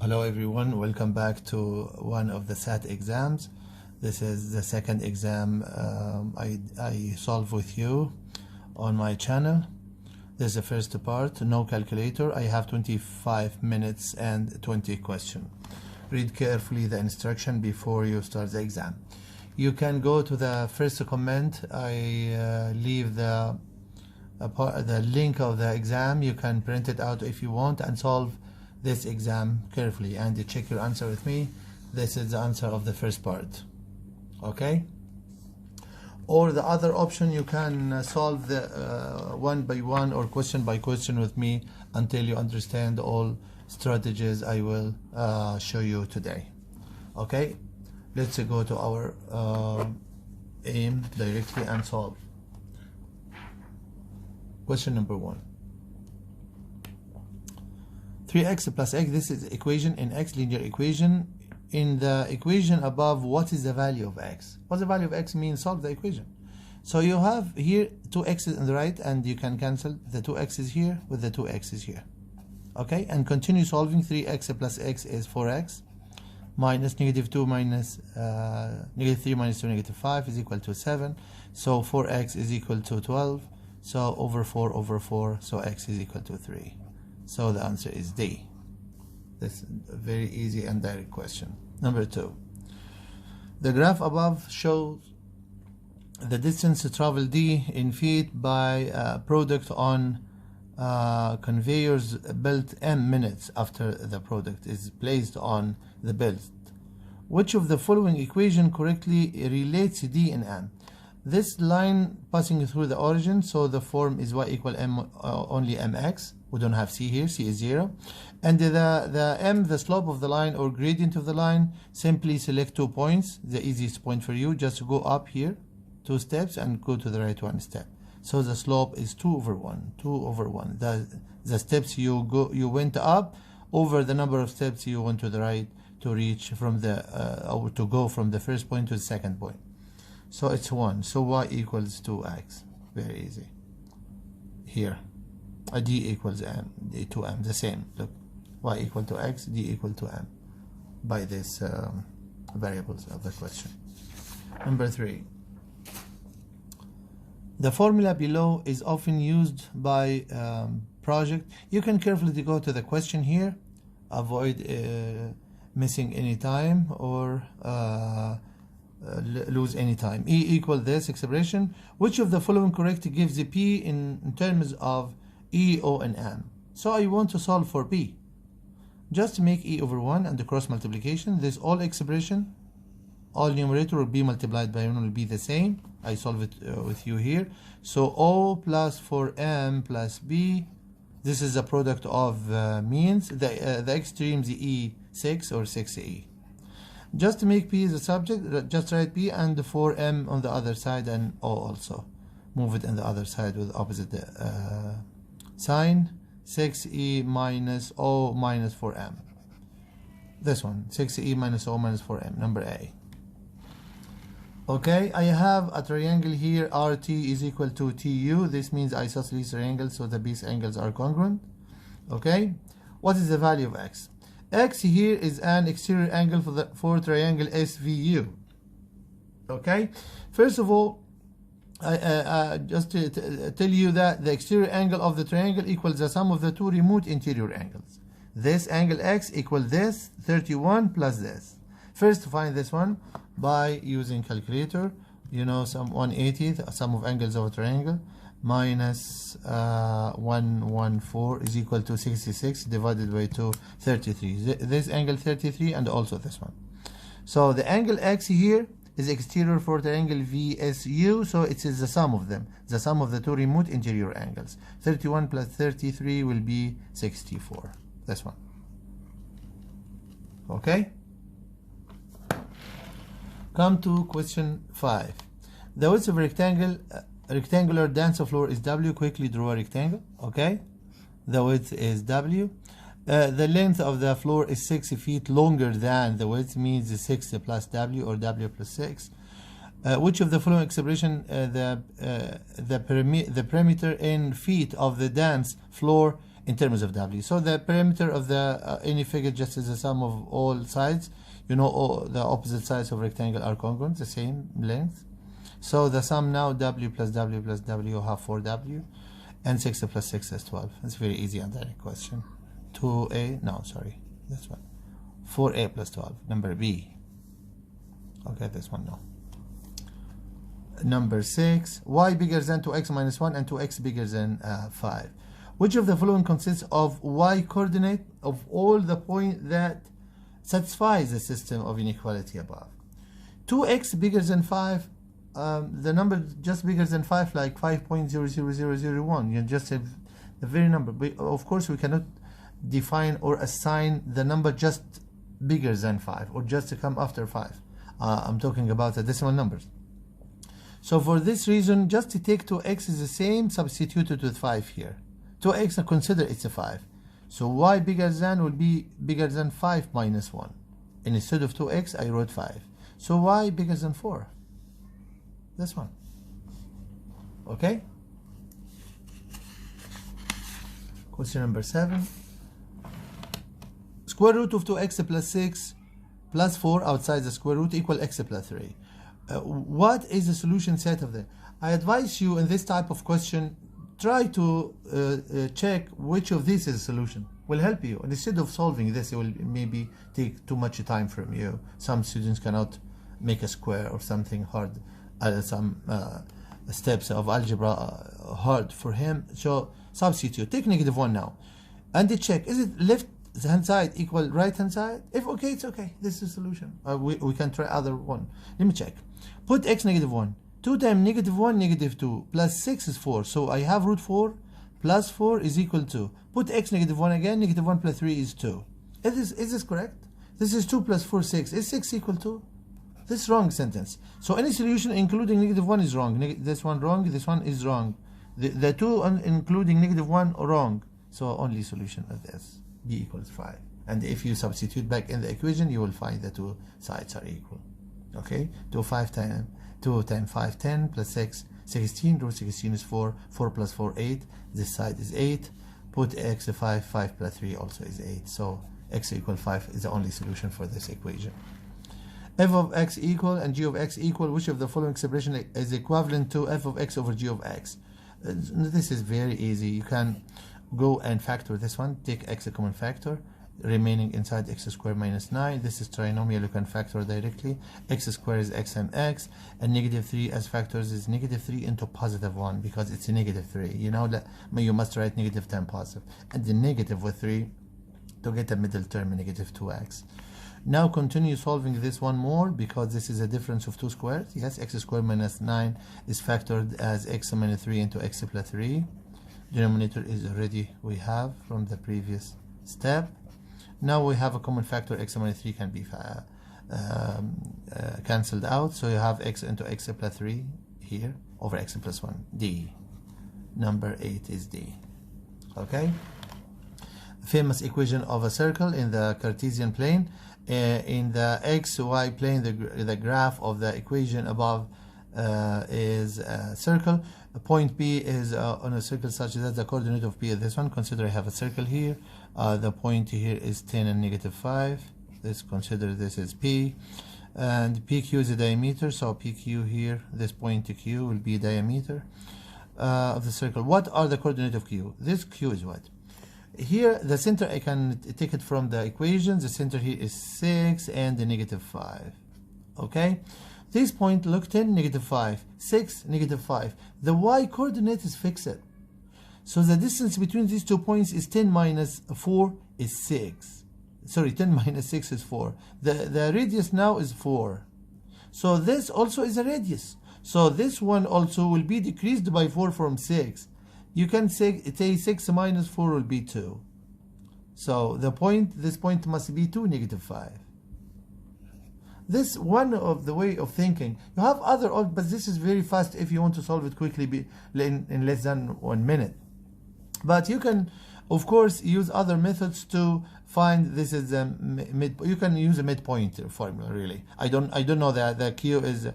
Hello everyone, welcome back to one of the SAT exams. This is the second exam I solve with you on my channel. This is the first part, no calculator. I have 25 minutes and 20 questions. Read carefully the instruction before you start the exam. You can go to the first comment. I leave the link of the exam. You can print it out if you want and solve this exam carefully and check your answer with me. This is the answer of the first part, okay? Or the other option, you can solve the one by one or question by question with me until you understand all strategies I will show you today. Okay, let's go to our aim directly and solve. Question number 1. 3x plus x, this is equation in x, linear equation. In the equation above, what is the value of x? What the value of x means? Solve the equation. So you have here 2x's on the right, and you can cancel the 2x's here with the 2x's here. Okay, and continue solving. 3x plus x is 4x minus -2 minus -3 minus 2 -5 is equal to 7. So 4x is equal to 12. So over 4 over 4, so x is equal to 3. So the answer is D. This is a very easy and direct question. Number 2. The graph above shows the distance traveled D in feet by product on conveyors built M minutes after the product is placed on the belt. Which of the following equation correctly relates D in M? This line passing through the origin, so the form is y equal m only mx. We don't have c here, c is 0. And the m, the slope of the line or gradient of the line, simply select 2 points, the easiest point for you. Just go up here 2 steps and go to the right 1 step. So the slope is 2 over 1, 2 over 1. The steps you went up over the number of steps you went to the right to reach from the or to go from the first point to the second point. So it's 1. So y equals 2x. Very easy. Here, d equals m, d to m, the same. Look, y equal to x, d equal to m, by these variables of the question. Number 3. The formula below is often used by project. You can carefully go to the question here, avoid missing any time or lose any time. E equal this expression. Which of the following correct gives the P in terms of E, O, and M? So I want to solve for P. Just make E over 1 and the cross multiplication. This all expression, all numerator will be multiplied by 1 will be the same. I solve it with you here. So O plus 4M plus B. This is the product of means. The extremes E6 or 6E. Just to make P the subject, just write P and 4M on the other side and O also. Move it on the other side with opposite sign. 6E minus O minus 4M. This one, 6E minus O minus 4M, number A. Okay, I have a triangle here, RT is equal to TU. This means isosceles triangle, so the base angles are congruent. Okay, what is the value of X? X here is an exterior angle for triangle SVU. Okay, first of all, just to tell you that the exterior angle of the triangle equals the sum of the 2 remote interior angles. This angle X equals this 31 plus this. First, find this one by using calculator. You know, some 180, the sum of angles of a triangle, minus 114 is equal to 66 divided by 2, 33. This angle 33 and also this one. So the angle X here is exterior for triangle VSU, so it is the sum of them, the sum of the 2 remote interior angles. 31 plus 33 will be 64. This one. Okay? Come to question 5. The width of a rectangular dance floor is W. Quickly draw a rectangle. Okay, the width is W. The length of the floor is 6 feet longer than the width, means 6 plus W or W plus 6. Which of the following expression the perimeter in feet of the dance floor in terms of W. So the perimeter of the any figure just is the sum of all sides. You know, all the opposite sides of rectangle are congruent, the same length. So the sum now, W plus W plus W, you have 4W, and 6 plus 6 is 12. It's very easy on that question. 2A, no, sorry, this one. 4A plus 12, number B. Okay, this one, no. Number 6, y bigger than 2x minus 1 and 2x bigger than 5. Which of the following consists of y coordinate of all the points that satisfies the system of inequality above? 2x bigger than 5, the number just bigger than 5, like 5.00001. You just have the very number. But of course, we cannot define or assign the number just bigger than 5 or just to come after 5. I'm talking about the decimal numbers. So for this reason, just to take 2x is the same, substituted with 5 here. 2x, consider it's a 5. So y bigger than will be bigger than 5 minus 1. And instead of 2x, I wrote 5. So y bigger than 4. This one. Okay? Question number 7. Square root of 2x plus 6 plus 4 outside the square root equal x plus 3. What is the solution set of that? I advise you in this type of question, try to check which of these is a solution. Will help you. And instead of solving this, it will maybe take too much time from you. Some students cannot make a square or something hard, some steps of algebra hard for him. So substitute. Take -1 now. And check, is it left hand side equal right hand side? If okay, it's okay. This is the solution. We can try other one. Let me check. Put x -1. 2 times -1, -2, plus 6 is 4. So I have root 4 plus 4 is equal to. Put x -1 again, -1 plus 3 is 2. Is this correct? This is 2 plus 4, 6. Is 6 equal to? This is wrong sentence. So any solution including -1 is wrong. This one wrong, this one is wrong. The two including -1 are wrong. So only solution of this. B equals 5. And if you substitute back in the equation, you will find the two sides are equal. Okay? 2 times 5, 10, plus 6, 16. Root 16 is 4. 4 plus 4, 8. This side is 8. Put x 5. 5 plus 3 also is 8. So x equal 5 is the only solution for this equation. F of x equal and g of x equal. Which of the following expression is equivalent to f of x over g of x? This is very easy. You can go and factor this one. Take x a common factor, remaining inside x squared minus 9. This is trinomial. You can factor directly. X squared is x and x, and -3 as factors is -3 into +1 because it's a -3. You know that you must write -10 positive, and the negative with 3 to get a middle term, -2x. Now continue solving this one more because this is a difference of 2 squared. Yes, x squared minus 9 is factored as x minus 3 into x plus 3. Denominator is already we have from the previous step. Now we have a common factor. X minus 3 can be cancelled out. So you have x into x plus 3 here over x plus 1. D. Number 8 is D. Okay. Famous equation of a circle in the Cartesian plane. In the xy plane, the graph of the equation above is a circle. Point P is on a circle such that the coordinate of P is this one. Consider I have a circle here. The point here is 10 and -5. Consider this is P. And PQ is the diameter. So PQ here, this point to Q will be diameter of the circle. What are the coordinates of Q? This Q is what? Here, the center, I can take it from the equation. The center here is 6 and the -5. Okay? This point, look, 10, -5. 6, -5. The y coordinate is fixed. So the distance between these 2 points is 10 minus 4 is 6. Sorry, 10 minus 6 is 4. The radius now is 4. So this also is a radius. So this one also will be decreased by 4 from 6. You can say 6 minus 4 will be 2. So this point must be 2, -5. This one of the way of thinking. You have other, but this is very fast if you want to solve it quickly in less than 1 minute. But you can, of course, use other methods to find this is a you can use a midpoint formula. Really, I don't know that the Q is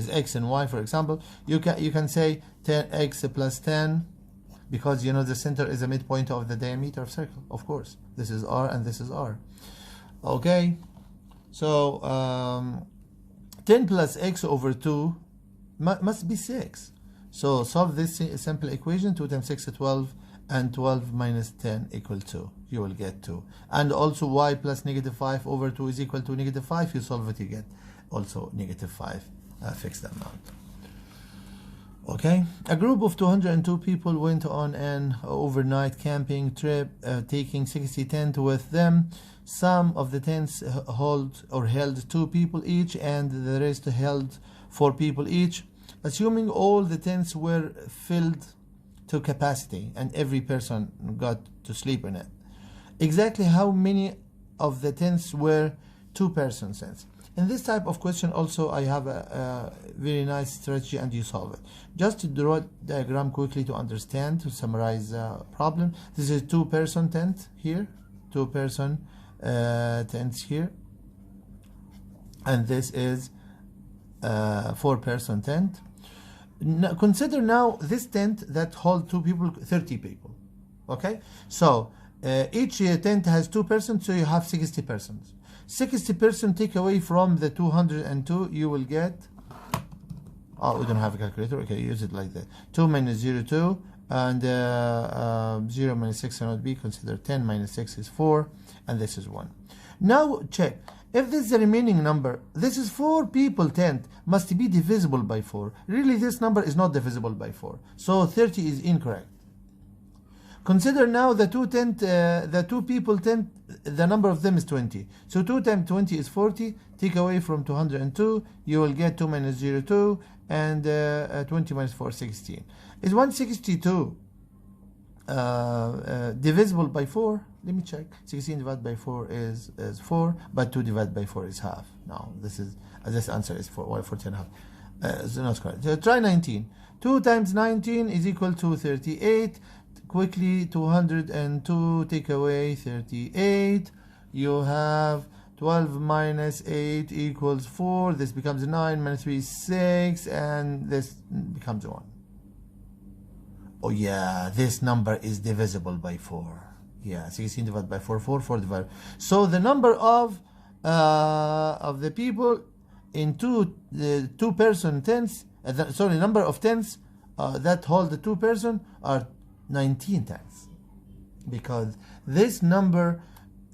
x and y. For example, you can say 10x plus 10 because you know the center is the midpoint of the diameter of circle. Of course, this is R and this is R. Okay, so 10 plus x over 2 must be 6. So solve this simple equation. 2 times 6 is 12, and 12 minus 10 equal 2. You will get 2. And also y plus negative 5 over 2 is equal to negative 5. You solve it, you get also negative 5 fixed amount. Okay, a group of 202 people went on an overnight camping trip, taking 60 tents with them. Some of the tents held 2 people each, and the rest held 4 people each. Assuming all the tents were filled to capacity and every person got to sleep in it, exactly how many of the tents were 2-person tents? In this type of question also I have a very nice strategy, and you solve it. Just to draw a diagram quickly to understand, to summarize the problem. This is 2-person tent here, 2-person tents here, and this is 4-person tent. Now, consider now this tent that holds 2 people, 30 people. Okay, so each tent has 2 persons, so you have 60 persons. 60 persons take away from the 202, you will get, oh, we don't have a calculator, okay, use it like that. 2 minus 0, 2, and 0 minus 6 cannot be, consider 10 minus 6 is 4, and this is 1. Now check, if this is the remaining number, this is 4 people tent, must be divisible by 4. Really, this number is not divisible by 4, so 30 is incorrect. Consider now the 2 people tent, the number of them is 20. So 2 times 20 is 40. Take away from 202, you will get 2 minus 0, 2, and 20 minus 4, 16. Is 162 divisible by 4? Let me check. 16 divided by 4 is 4, but 2 divided by 4 is half. No, this answer is 4, 14 half. So not correct. So try 19. 2 times 19 is equal to 38. Quickly, 202 take away 38. You have 12 minus 8 equals 4. This becomes 9 minus 3 is 6, and this becomes 1. Oh yeah, this number is divisible by 4. Yeah, 16 divided by 4, 4 divided. So the number of the people in 2-person tents, number of tents that hold the 2-person are 19 tents, because this number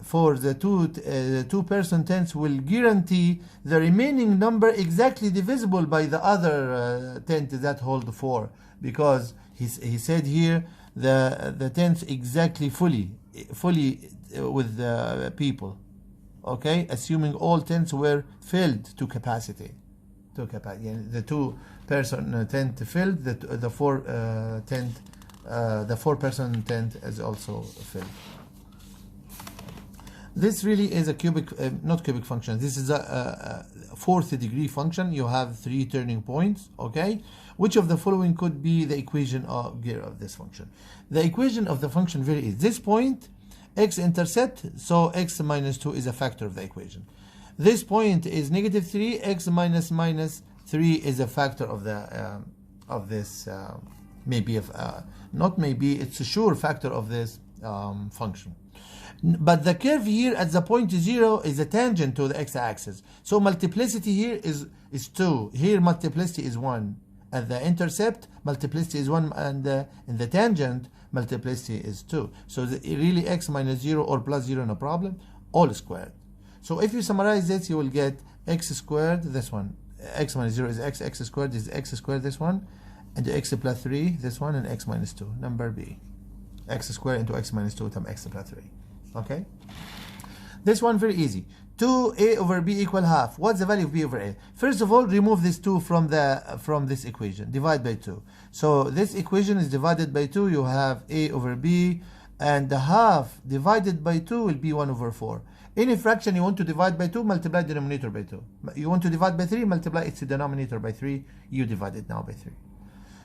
for the 2-person tents will guarantee the remaining number exactly divisible by the other tent that hold 4, because he said here the tents exactly fully with the people. Okay, assuming all tents were filled to capacity. The 2-person tent filled, the 4-person tent is also filled. This really is a not cubic function. This is a 4th degree function. You have 3 turning points. Okay, which of the following could be the equation of this function? The equation of the function very easy. This point, x-intercept, so x minus 2 is a factor of the equation. This point is negative 3, x minus 3 is a factor of the this. Not maybe, it's a sure factor of this function. But the curve here at the point 0 is a tangent to the x-axis. So multiplicity here is 2. Here multiplicity is 1. At the intercept, multiplicity is 1, and in the tangent, multiplicity is 2. So really x minus 0 or plus 0, no problem, all squared. So if you summarize this, you will get x squared, this one. X minus 0 is x squared is x squared, this one. And x plus 3, this one, and x minus 2, number B. X squared into x minus 2 times x plus 3. Okay? This one very easy. 2a over b equal half. What's the value of b over a? First of all, remove this 2 from this equation. Divide by 2. So this equation is divided by 2. You have a over b, and the half divided by 2 will be 1 over 4. Any fraction you want to divide by 2, multiply the denominator by 2. You want to divide by 3, multiply its denominator by 3. You divide it now by 3.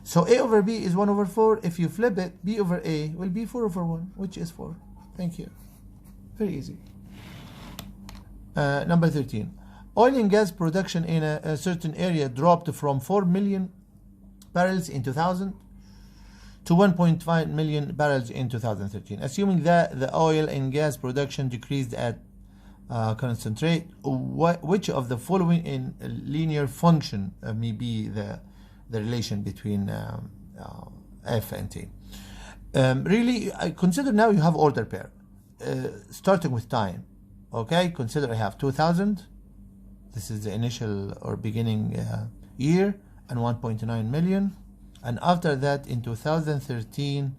So a over b is 1 over 4. If you flip it, b over a will be 4 over 1, which is 4. Thank you. Very easy. Number 13. Oil and gas production in a certain area dropped from 4 million barrels in 2000 to 1.5 million barrels in 2013. Assuming that the oil and gas production decreased at constant rate, which of the following in linear function may be the relation between F and T? Really, I consider now you have order pair, starting with time. Okay, consider I have 2000, this is the initial or beginning year, and 1.9 million, and after that in 2013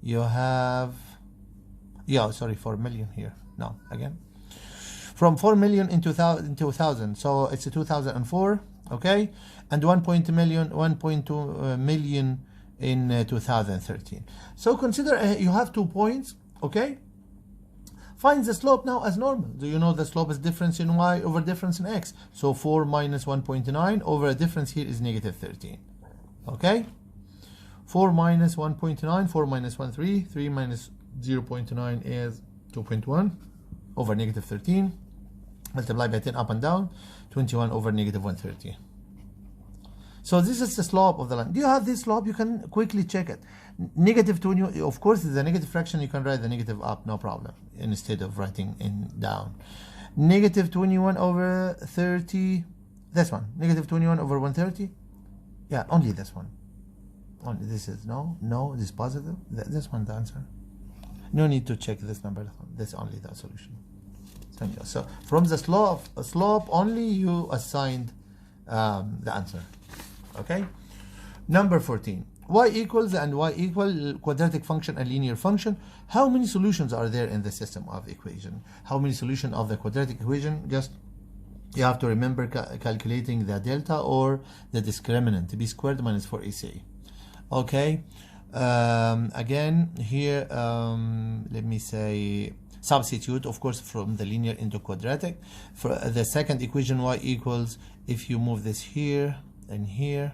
you have 4 million here. No, again, from 4 million in 2000, so it's a 2004, okay, and 1.2 million in 2013. So consider you have 2 points, okay. Find the slope now as normal. Do you know the slope is difference in y over difference in x? So 4 minus 1.9 over a difference here is negative 13. Okay? 4 minus 1.9, 4 minus 1, 3. 3 minus 0.9 is 2.1 over negative 13. Multiply by 10 up and down. 21 over negative 130. So this is the slope of the line. Do you have this slope? You can quickly check it. Negative 20, of course, is a negative fraction. You can write the negative up, no problem, instead of writing in down. Negative 21 over 30. This one. Negative 21 over 130. Yeah, only this one. Only this is no, this is positive. This one the answer. No need to check this number. This is only the solution. Thank you. So from the slope only you assigned the answer. Okay. Number 14. Y equals and y equal quadratic function and linear function. How many solutions are there in the system of equation? How many solutions of the quadratic equation? Just you have to remember calculating the delta or the discriminant, b squared minus 4ac. Okay. Again here, let me say substitute, of course, from the linear into quadratic. For the second equation, y equals, if you move this here and here,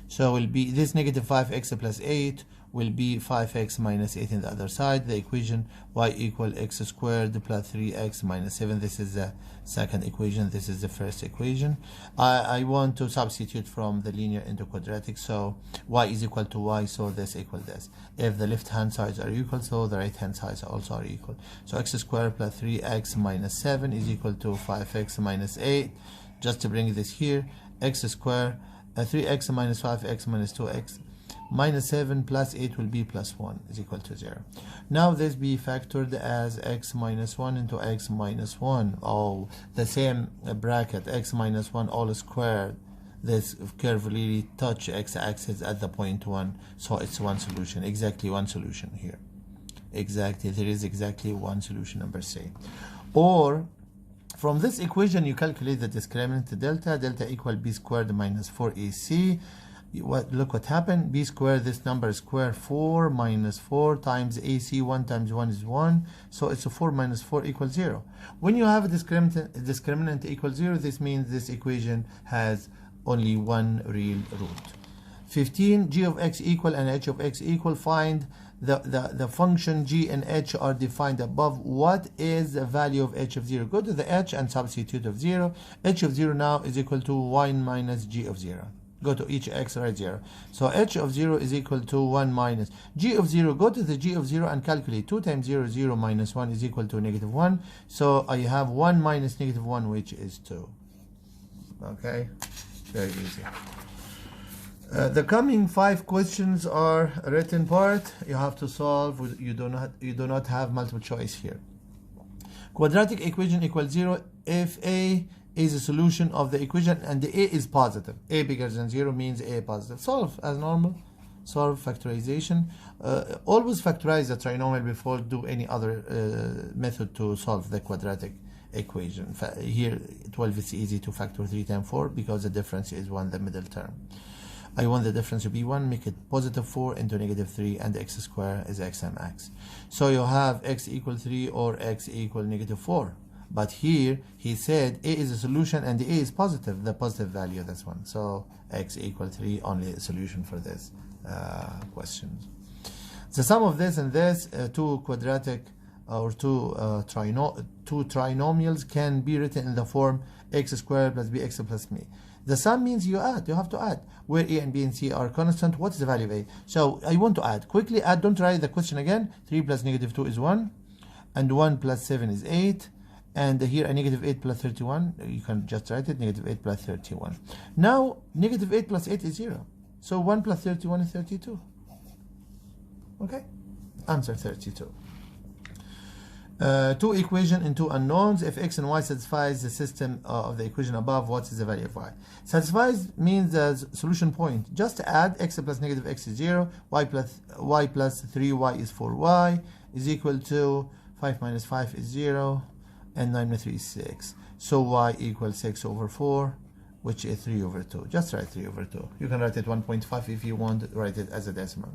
so will be this negative 5x plus 8 will be 5x minus 8 in the other side. The equation y equal x squared plus 3x minus 7. This is the second equation. This is the first equation. I want to substitute from the linear into quadratic. So y is equal to y, so this equal this. If the left hand sides are equal, so the right hand sides also are equal. So x squared plus 3x minus 7 is equal to 5x minus 8. Just to bring this here, x squared 3x minus 5x minus 2x minus 7 plus 8 will be plus 1 is equal to 0. Now this be factored as x minus 1 into x minus 1. Oh, the same bracket, x minus 1 all squared. This curve really touch x-axis at the point 1, so it's one solution, exactly one solution here. Exactly, there is exactly one solution, number C. Or from this equation, you calculate the discriminant delta. Delta equal b squared minus 4ac. Look what happened. B squared, this number square 4 minus 4 times ac. 1 times 1 is 1. So it's a 4 minus 4 equals 0. When you have a discriminant equals 0, this means this equation has only one real root. 15, g of x equal and h of x equal. Find the function g and h are defined above. What is the value of h of 0? Go to the h and substitute of 0. H of 0 now is equal to 1 minus g of 0. Go to each x, write 0. So h of 0 is equal to 1 minus g of 0. Go to the g of 0 and calculate. 2 times 0, 0 minus 1 is equal to negative 1. So I have 1 minus negative 1, which is 2. Okay, very easy. The coming 5 questions are written part. You have to solve. You do not have multiple choice here. Quadratic equation equals 0 if a is a solution of the equation and the a is positive. A bigger than 0 means a positive. Solve as normal. Solve factorization. Always factorize the trinomial before do any other method to solve the quadratic equation. Here 12 is easy to factor 3 times 4 because the difference is 1, the middle term. I want the difference to be 1, make it positive 4 into negative 3, and x squared is x times x. So you have x equal 3 or x equal negative 4. But here he said a is a solution and the a is positive, the positive value, this one. So x equal 3, only a solution for this question. The sum of this and this, two quadratic or two trinomials can be written in the form x squared plus bx plus me. The sum means you add, you have to add. Where a and b and c are constant, what is the value of a? So I want to add. Quickly add, don't write the question again. 3 plus negative 2 is 1. And 1 plus 7 is 8. And here a negative 8 plus 31. You can just write it, negative 8 plus 31. Now, negative 8 plus 8 is 0. So 1 plus 31 is 32. Okay? Answer 32. Two equations and two unknowns. If x and y satisfies the system of the equation above, what is the value of y? Satisfies means the solution point. Just add x plus negative x is 0, y plus 3y is 4y is equal to 5 minus 5 is 0, and 9 minus 3 is 6. So y equals 6 over 4, which is 3 over 2. Just write 3 over 2. You can write it 1.5 if you want to write it as a decimal.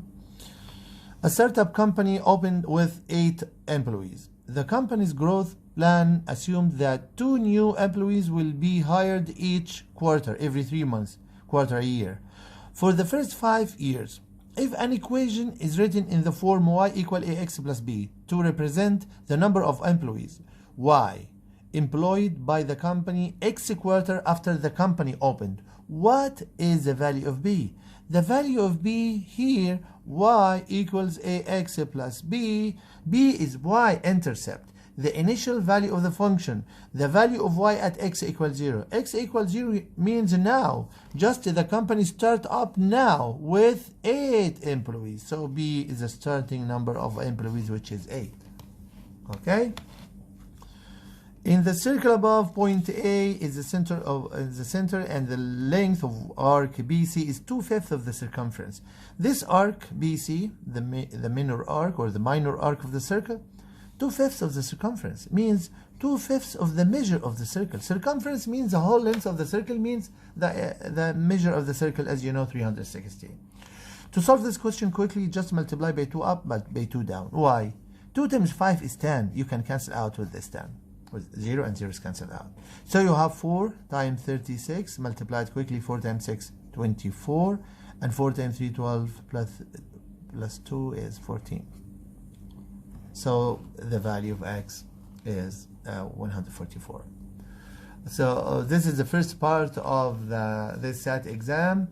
A startup company opened with 8 employees. The company's growth plan assumed that 2 new employees will be hired each quarter, every 3 months, quarter a year. For the first 5 years, if an equation is written in the form y equal ax plus b to represent the number of employees y employed by the company x quarter after the company opened, what is the value of b? The value of b here, y equals ax plus b. b is y-intercept, the initial value of the function. The value of y at x equals 0. X equals 0 means now, just the company start up now with 8 employees. So b is the starting number of employees, which is 8. Okay? In the circle above, point A is the center and the length of arc BC is 2/5 of the circumference. This arc BC, the minor arc or the minor arc of the circle, 2/5 of the circumference means 2/5 of the measure of the circle. Circumference means the whole length of the circle, means the measure of the circle, as you know, 360. To solve this question quickly, just multiply by 2 up but by 2 down. Why? 2 times 5 is 10. You can cancel out with this 10. With 0 and 0 is cancelled out. So you have 4 times 36 multiplied quickly, 4 times 6 24, and 4 times 3 12 plus 2 is 14. So the value of x is 144. So this is the first part of this SAT exam.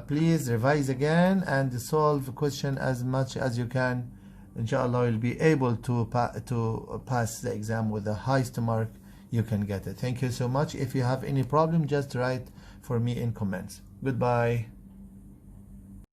Please revise again and solve the question as much as you can. Inshallah, you'll be able to pass the exam with the highest mark you can get it. Thank you so much. If you have any problem, just write for me in comments. Goodbye.